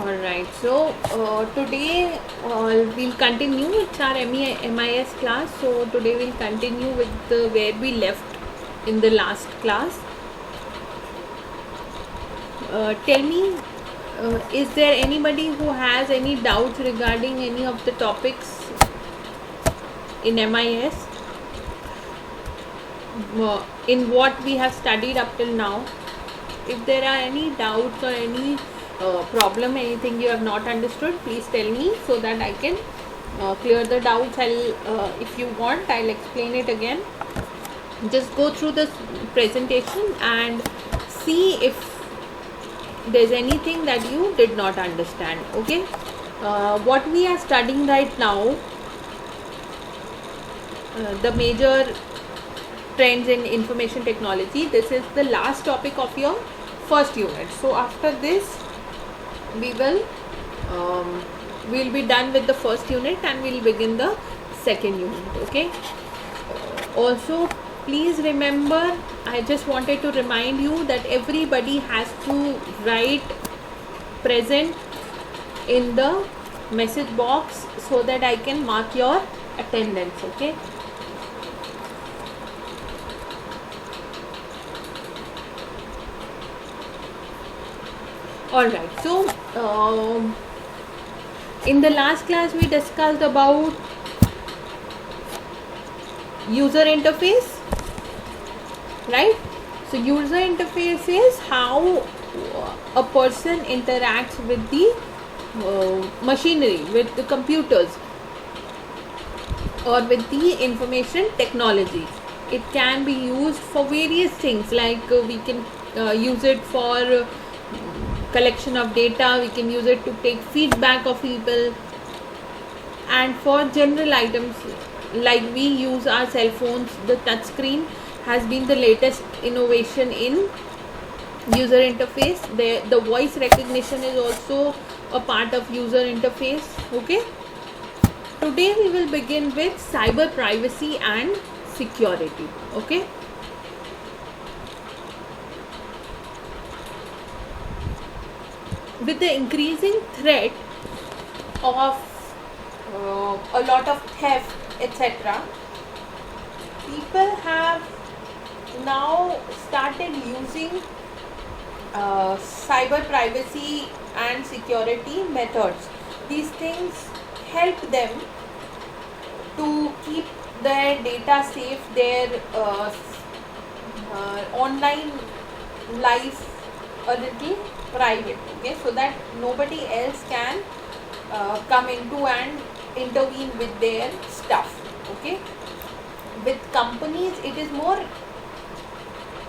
Alright, so today we'll continue. It's our MIS class. So today we'll continue with where we left in the last class. Tell me, is there anybody who has any doubts regarding any of the topics in MIS? In what we have studied up till now? If there are any doubts or any problem, anything you have not understood, please tell me so that I can clear the doubts. If you want, I'll explain it again. Just go through the presentation and see if there's anything that you did not understand. Okay, what we are studying right now, the major trends in information technology. This is the last topic of your first unit. So after this we'll be done with the first unit and we'll begin the second unit. Okay, also please remember, I just wanted to remind you that everybody has to write present in the message box so that I can mark your attendance. Okay, alright, so in the last class we discussed about user interface, right? So user interface is how a person interacts with the machinery, with the computers or with the information technology. It can be used for various things, like we can use it for collection of data, we can use it to take feedback of people, and for general items like we use our cell phones. The touch screen has been the latest innovation in user interface. The voice recognition is also a part of user interface. Okay, today we will begin with cyber privacy and security. Okay, with the increasing threat of a lot of theft, etc., people have now started using cyber privacy and security methods. These things help them to keep their data safe, their online life a little private. Okay, so that nobody else can come into and intervene with their stuff. Okay, with companies it is more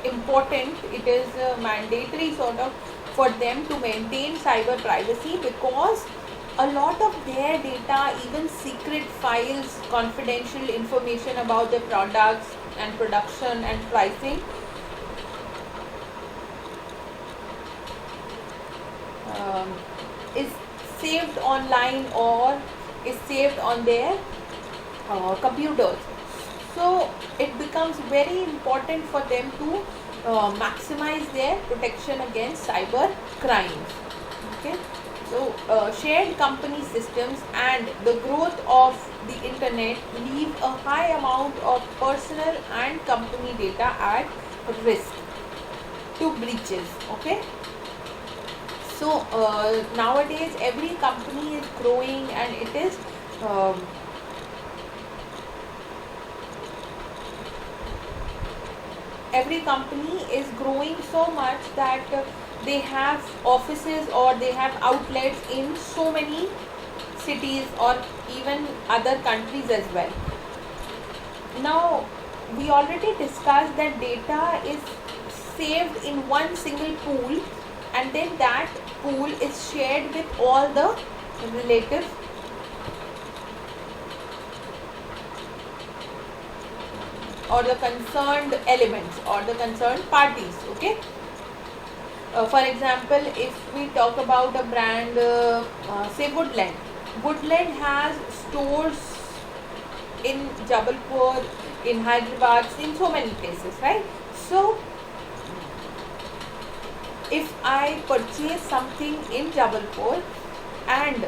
important, it is mandatory sort of for them to maintain cyber privacy, because a lot of their data, even secret files, confidential information about their products and production and pricing, is saved online or is saved on their computers. So it becomes very important for them to maximize their protection against cyber crimes. Okay, so shared company systems and the growth of the internet leave a high amount of personal and company data at risk to breaches. Okay, so nowadays every company is growing, and it is every company is growing so much that they have offices or they have outlets in so many cities or even other countries as well. Now we already discussed that data is saved in one single pool, and then that pool is shared with all the relative or the concerned elements or the concerned parties. Okay, for example, if we talk about a brand, say Woodland has stores in Jabalpur, in Hyderabad, in so many places, right? So if I purchase something in Jabalpur, and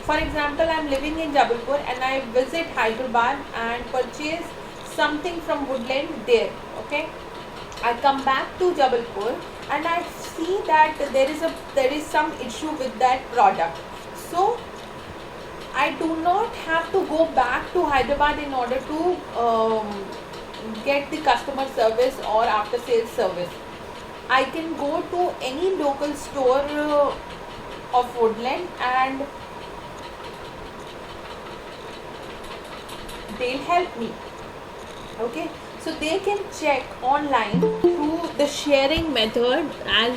for example I'm living in Jabalpur and I visit Hyderabad and purchase something from Woodland there, okay, I come back to Jabalpur and I see that there is some issue with that product. So I do not have to go back to Hyderabad in order to get the customer service or after sales service. I can go to any local store of Woodland and they'll help me. Okay, so they can check online through the sharing method, as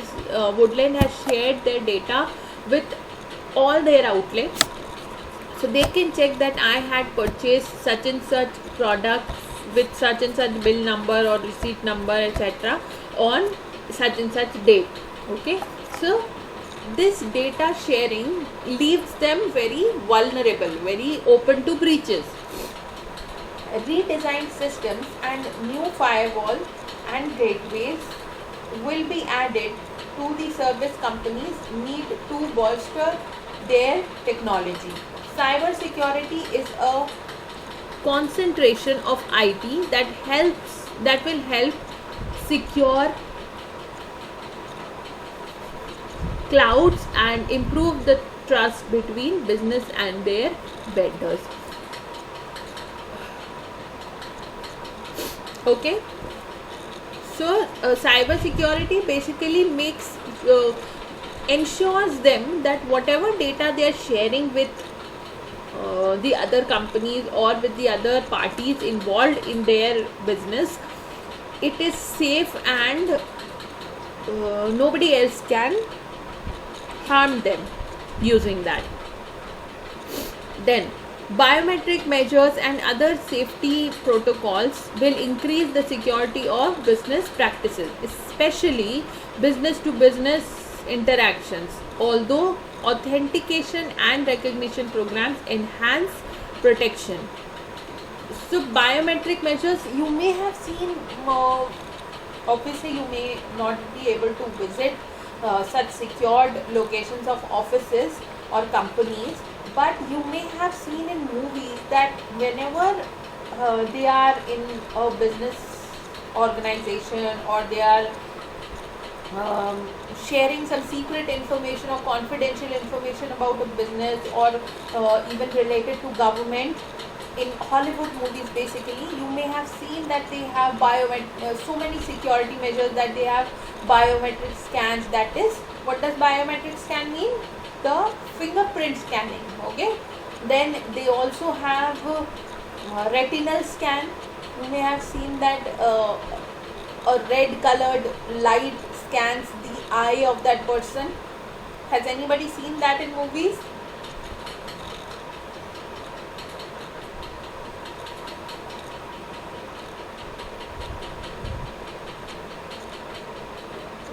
Woodland has shared their data with all their outlets. So they can check that I had purchased such and such product with such and such bill number or receipt number, etc. on such and such date. Okay, so this data sharing leaves them very vulnerable, very open to breaches. Redesigned systems and new firewall and gateways will be added to the service companies need to bolster their technology. Cyber security is a concentration of IT that will help secure clouds and improve the trust between business and their vendors. Okay, so cyber security basically ensures them that whatever data they are sharing with the other companies or with the other parties involved in their business, it is safe and nobody else can harm them using that. Then biometric measures and other safety protocols will increase the security of business practices, especially business to business interactions. Although authentication and recognition programs enhance protection. So biometric measures, you may have seen, obviously you may not be able to visit such secured locations of offices or companies, but you may have seen in movies that whenever they are in a business organization or they are sharing some secret information or confidential information about a business or even related to government, in Hollywood movies basically, you may have seen that they have so many security measures, that they have biometric scans. That is, what does biometric scan mean? The fingerprint scanning. Okay, then they also have retinal scan. You may have seen that a red colored light scans the eye of that person. Has anybody seen that in movies?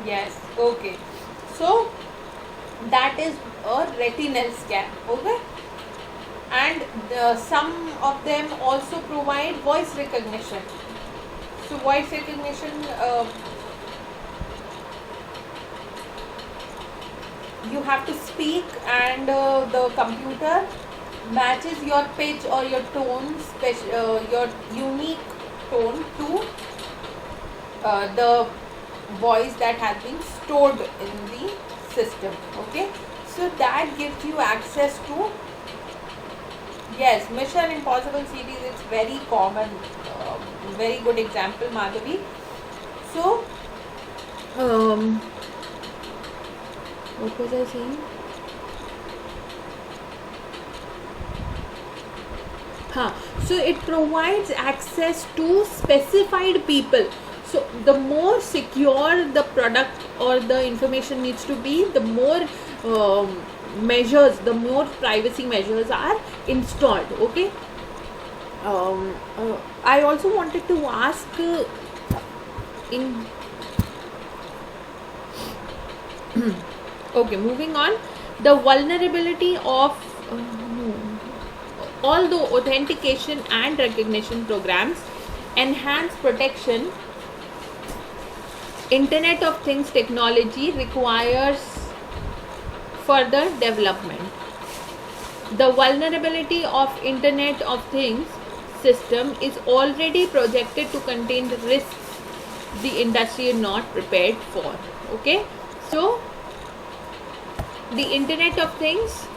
Yes. Okay, so that is a retinal scan. Okay, and some of them also provide voice recognition. So voice recognition, you have to speak and the computer matches your pitch or your tone, your unique tone to the voice that has been stored in the system. Okay, so that gives you access to, yes, Mission Impossible series. It's very common, very good example, Madhavi. So what was I saying? So it provides access to specified people. So the more secure the product or the information needs to be, the more measures, the more privacy measures are installed. Okay, I also wanted to ask okay, moving on, the vulnerability of although authentication and recognition programs enhance protection, Internet of Things technology requires further development. The vulnerability of Internet of Things system is already projected to contain risks the industry is not prepared for. Okay, so the Internet of Things.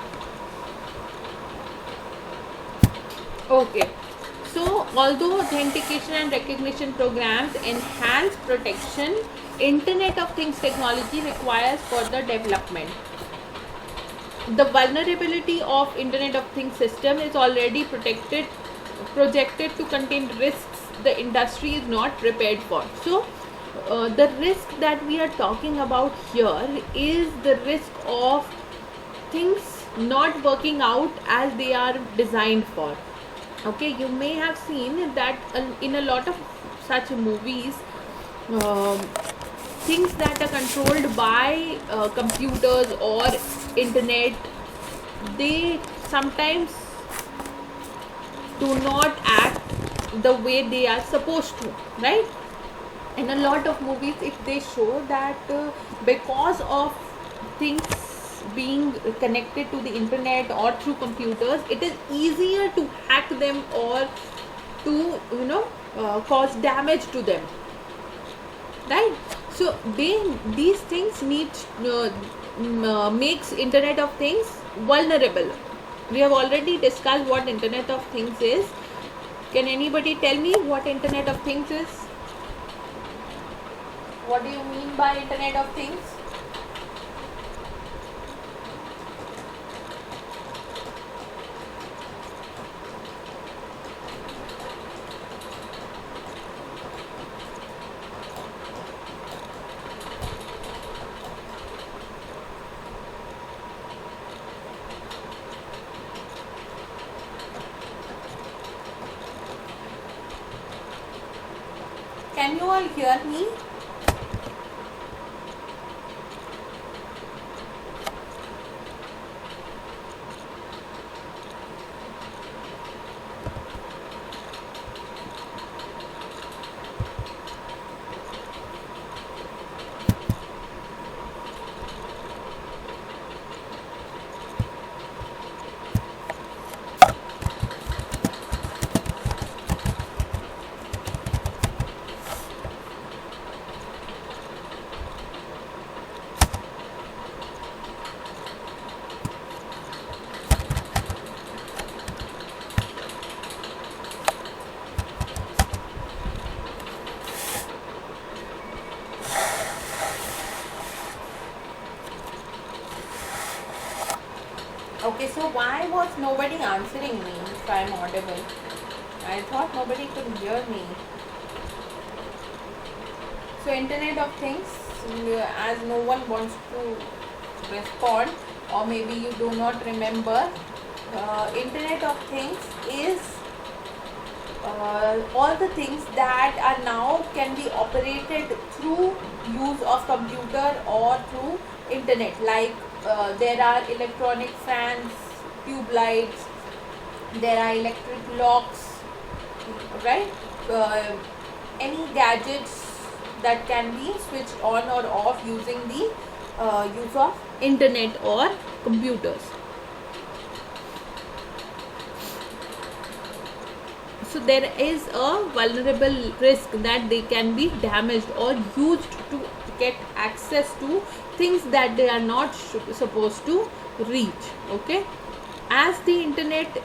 Okay, so although authentication and recognition programs enhance protection, Internet of Things technology requires further development. The vulnerability of Internet of Things system is already projected to contain risks the industry is not prepared for. So the risk that we are talking about here is the risk of things not working out as they are designed for. Okay, you may have seen that in a lot of such movies, um, things that are controlled by computers or internet, they sometimes do not act the way they are supposed to, right? In a lot of movies, if they show that because of things being connected to the internet or through computers, it is easier to hack them or to cause damage to them, right? So these things makes Internet of Things vulnerable. We have already discussed what Internet of Things is. Can anybody tell me what Internet of Things is? What do you mean by Internet of Things? Can you all hear me? Okay, so why was nobody answering me if I am audible? I thought nobody could hear me. So Internet of Things, as no one wants to respond, or maybe you do not remember, Internet of Things is all the things that are now can be operated through use of computer or through internet, like there are electronic fans, tube lights, there are electric locks, right? Any gadgets that can be switched on or off using the use of internet or computers. So there is a vulnerable risk that they can be damaged or used to get access to things that they are not supposed to reach. Okay, as the internet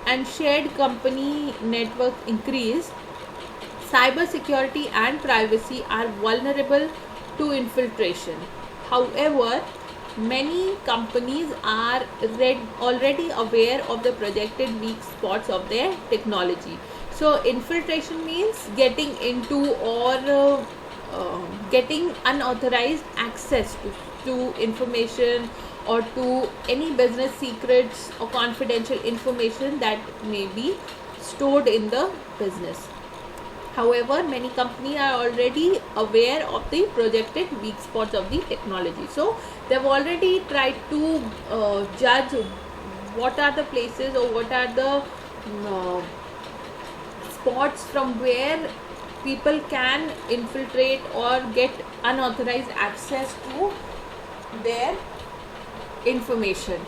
and shared company network increase, cyber security and privacy are vulnerable to infiltration. However, many companies are already aware of the projected weak spots of their technology. So infiltration means getting into or getting unauthorized access to information or to any business secrets or confidential information that may be stored in the business. However, many companies are already aware of the projected weak spots of the technology. So they have already tried to judge what are the places or what are the spots from where people can infiltrate or get unauthorized access to their information.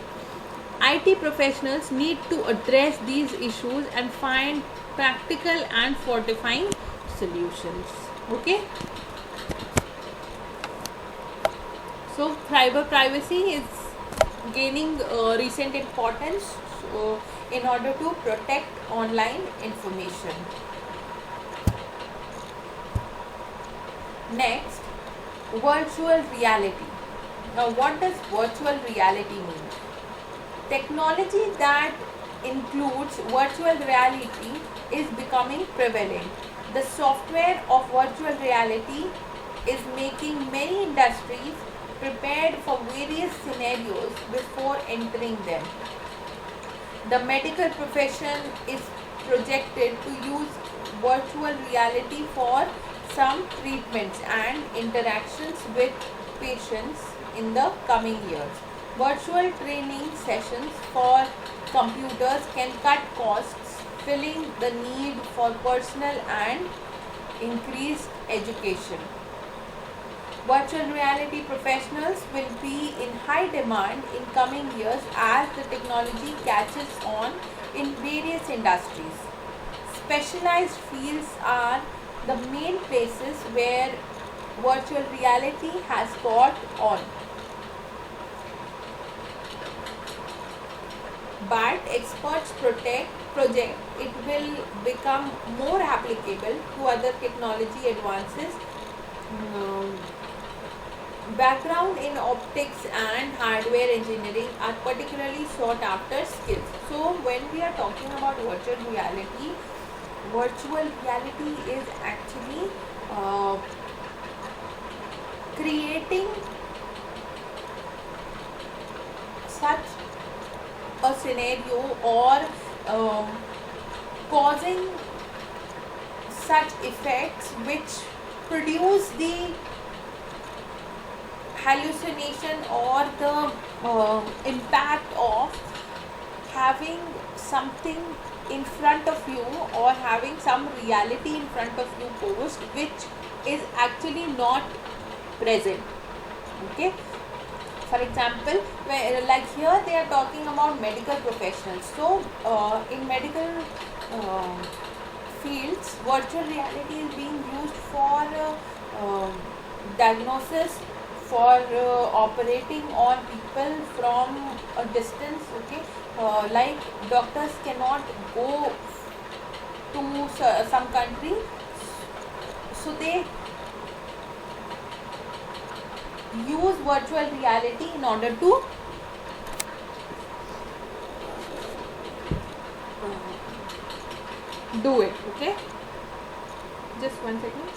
IT professionals need to address these issues and find practical and fortifying solutions. Okay. So cyber privacy is gaining recent importance in order to protect online information. Next, virtual reality. Now, what does virtual reality mean? Technology that includes virtual reality is becoming prevalent. The software of virtual reality is making many industries prepared for various scenarios before entering them. The medical profession is projected to use virtual reality for some treatments and interactions with patients in the coming years. Virtual training sessions for computers can cut costs, filling the need for personal and increased education. Virtual reality professionals will be in high demand in coming years as the technology catches on in various industries. Specialized fields are the main places where virtual reality has caught on. But experts project it will become more applicable to other technology advances. Background in optics and hardware engineering are particularly sought after skills. So when we are talking about virtual reality is actually creating such a scenario or causing such effects which produce the hallucination or the impact of having something in front of you or having some reality in front of you posed which is actually not present. Okay. For example, like here they are talking about medical professionals. So in medical fields, virtual reality is being used for diagnosis, for operating on people from a distance. Okay, like doctors cannot go to some country, so they use virtual reality in order to do it. Okay, just 1 second.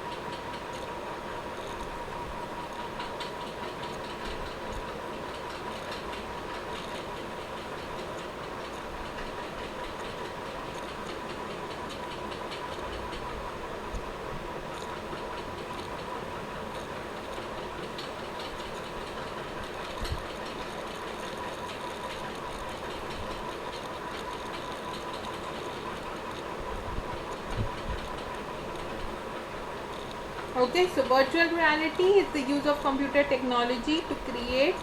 Okay, so virtual reality is the use of computer technology to create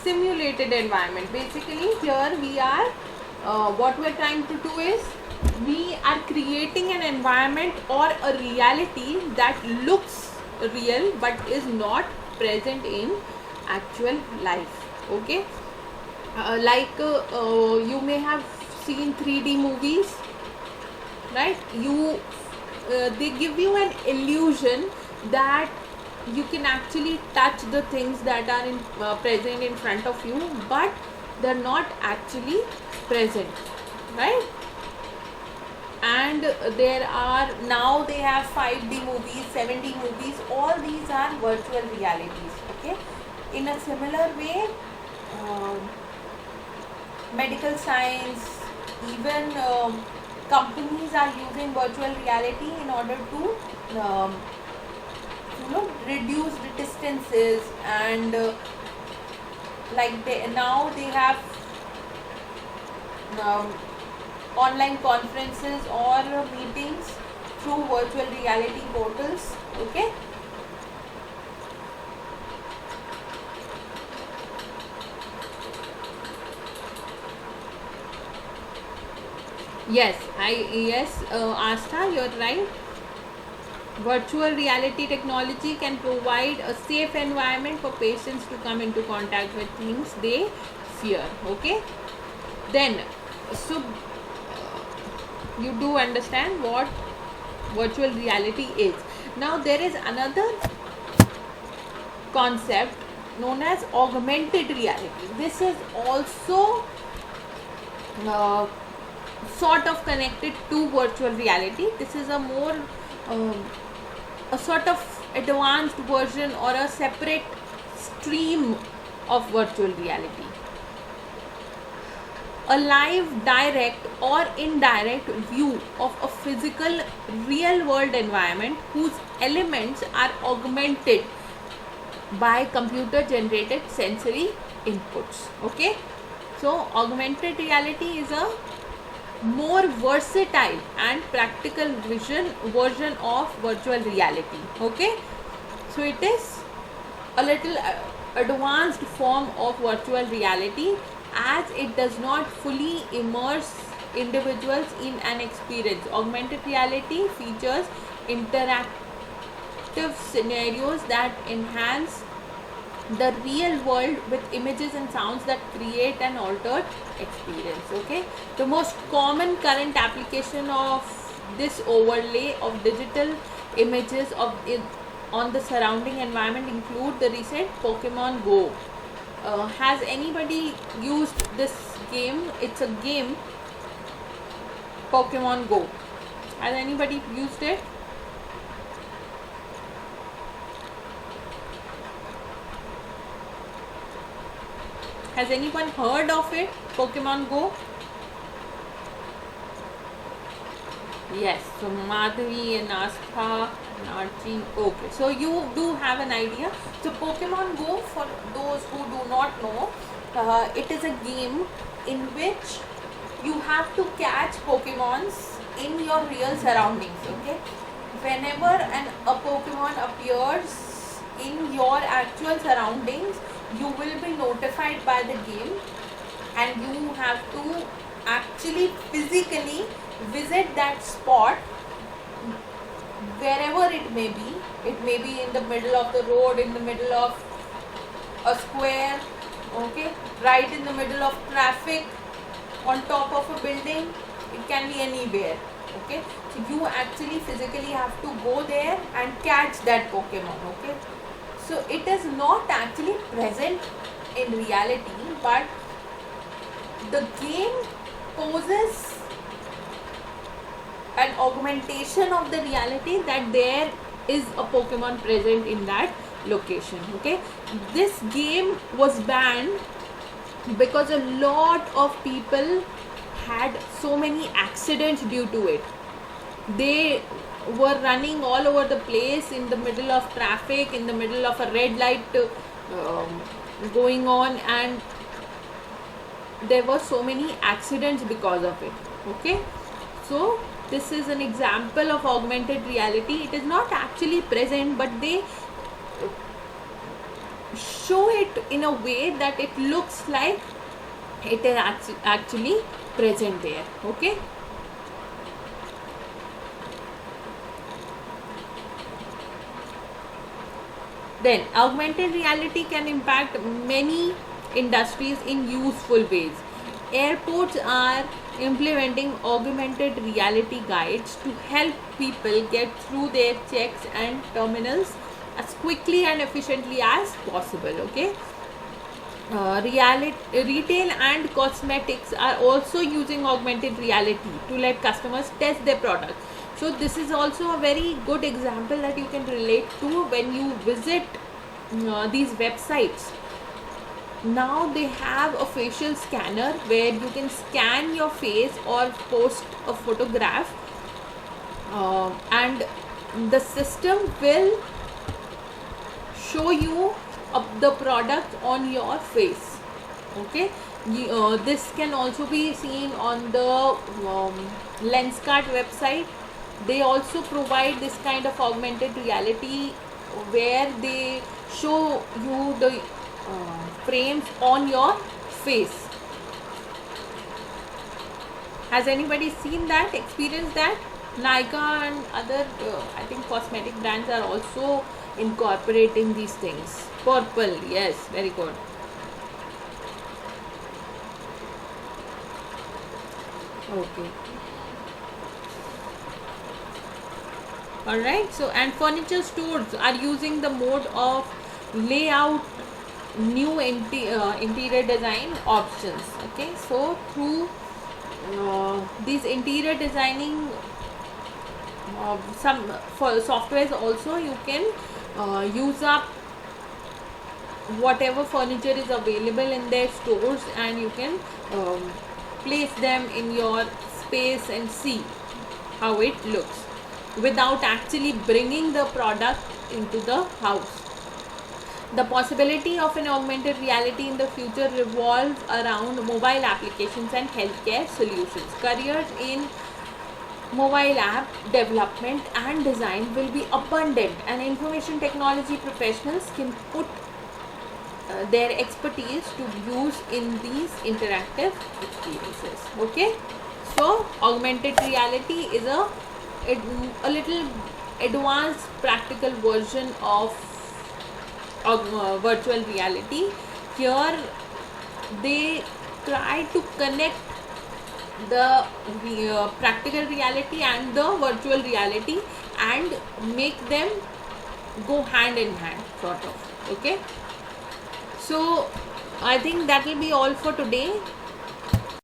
simulated environment. Basically, here we are, what we are trying to do is we are creating an environment or a reality that looks real but is not present in actual life. Okay, you may have seen 3D movies, right? They give you an illusion that you can actually touch the things that are present in front of you, but they're not actually present, right? And there are now they have 5D movies, 7D movies. All these are virtual realities. Okay, in a similar way, medical science, even companies are using virtual reality in order to reduce the distances and now they have online conferences or meetings through virtual reality portals. Okay. Yes, Astha, you're right. Virtual reality technology can provide a safe environment for patients to come into contact with things they fear. Okay. Then, so you do understand what virtual reality is. Now there is another concept known as augmented reality. This is also uh, sort of connected to virtual reality. This is a more a sort of advanced version or a separate stream of virtual reality. A live, direct or indirect view of a physical real world environment whose elements are augmented by computer generated sensory inputs. Okay, so augmented reality is a more versatile and practical version of virtual reality. Okay, so it is a little advanced form of virtual reality, as it does not fully immerse individuals in an experience. Augmented reality features interactive scenarios that enhance the real world with images and sounds that create an altered experience. Okay, the most common current application of this overlay of digital images of it on the surrounding environment include the recent Pokemon Go. Has anybody used this game? It's a game, Pokemon Go. Has anybody used it? Has anyone heard of it, Pokemon Go? Yes, so Madhvi and Astha and Archie. Okay, so you do have an idea. So Pokemon Go, for those who do not know, it is a game in which you have to catch Pokemons in your real surroundings. Okay, whenever a Pokemon appears in your actual surroundings, you will be notified by the game, and you have to actually physically visit that spot wherever it may be. It may be in the middle of the road, in the middle of a square, okay, right in the middle of traffic, on top of a building. It can be anywhere. Okay, so you actually physically have to go there and catch that Pokemon. Okay, so it is not actually present in reality, but the game poses an augmentation of the reality that there is a Pokemon present in that location. Okay, this game was banned because a lot of people had so many accidents due to it. They were running all over the place in the middle of traffic, in the middle of a red light going on, and there were so many accidents because of it. Okay, so this is an example of augmented reality. It is not actually present, but they show it in a way that it looks like it is actually present there. Okay, then augmented reality can impact many industries in useful ways. Airports are implementing augmented reality guides to help people get through their checks and terminals as quickly and efficiently as possible. Okay, retail and cosmetics are also using augmented reality to let customers test their products. So this is also a very good example that you can relate to when you visit these websites. Now they have a facial scanner where you can scan your face or post a photograph, and the system will show you the product on your face. Okay, this can also be seen on the Lenskart website. they also provide this kind of augmented reality where they show you the frames on your face. Has anybody seen that, experienced that? Nykaa and other I think cosmetic brands are also incorporating these things. Purple, yes, very good. Okay. Alright, so and furniture stores are using the mode of layout new interior design options. Okay, so through these interior designing some for softwares also, you can use up whatever furniture is available in their stores, and you can place them in your space and see how it looks without actually bringing the product into the house. The possibility of an augmented reality in the future revolves around mobile applications and healthcare solutions. Careers in mobile app development and design will be abundant, and information technology professionals can put their expertise to use in these interactive experiences. Okay, so augmented reality is a little advanced practical version of virtual reality. Here they try to connect the practical reality and the virtual reality and make them go hand in hand, sort of. Okay, so I think that will be all for today.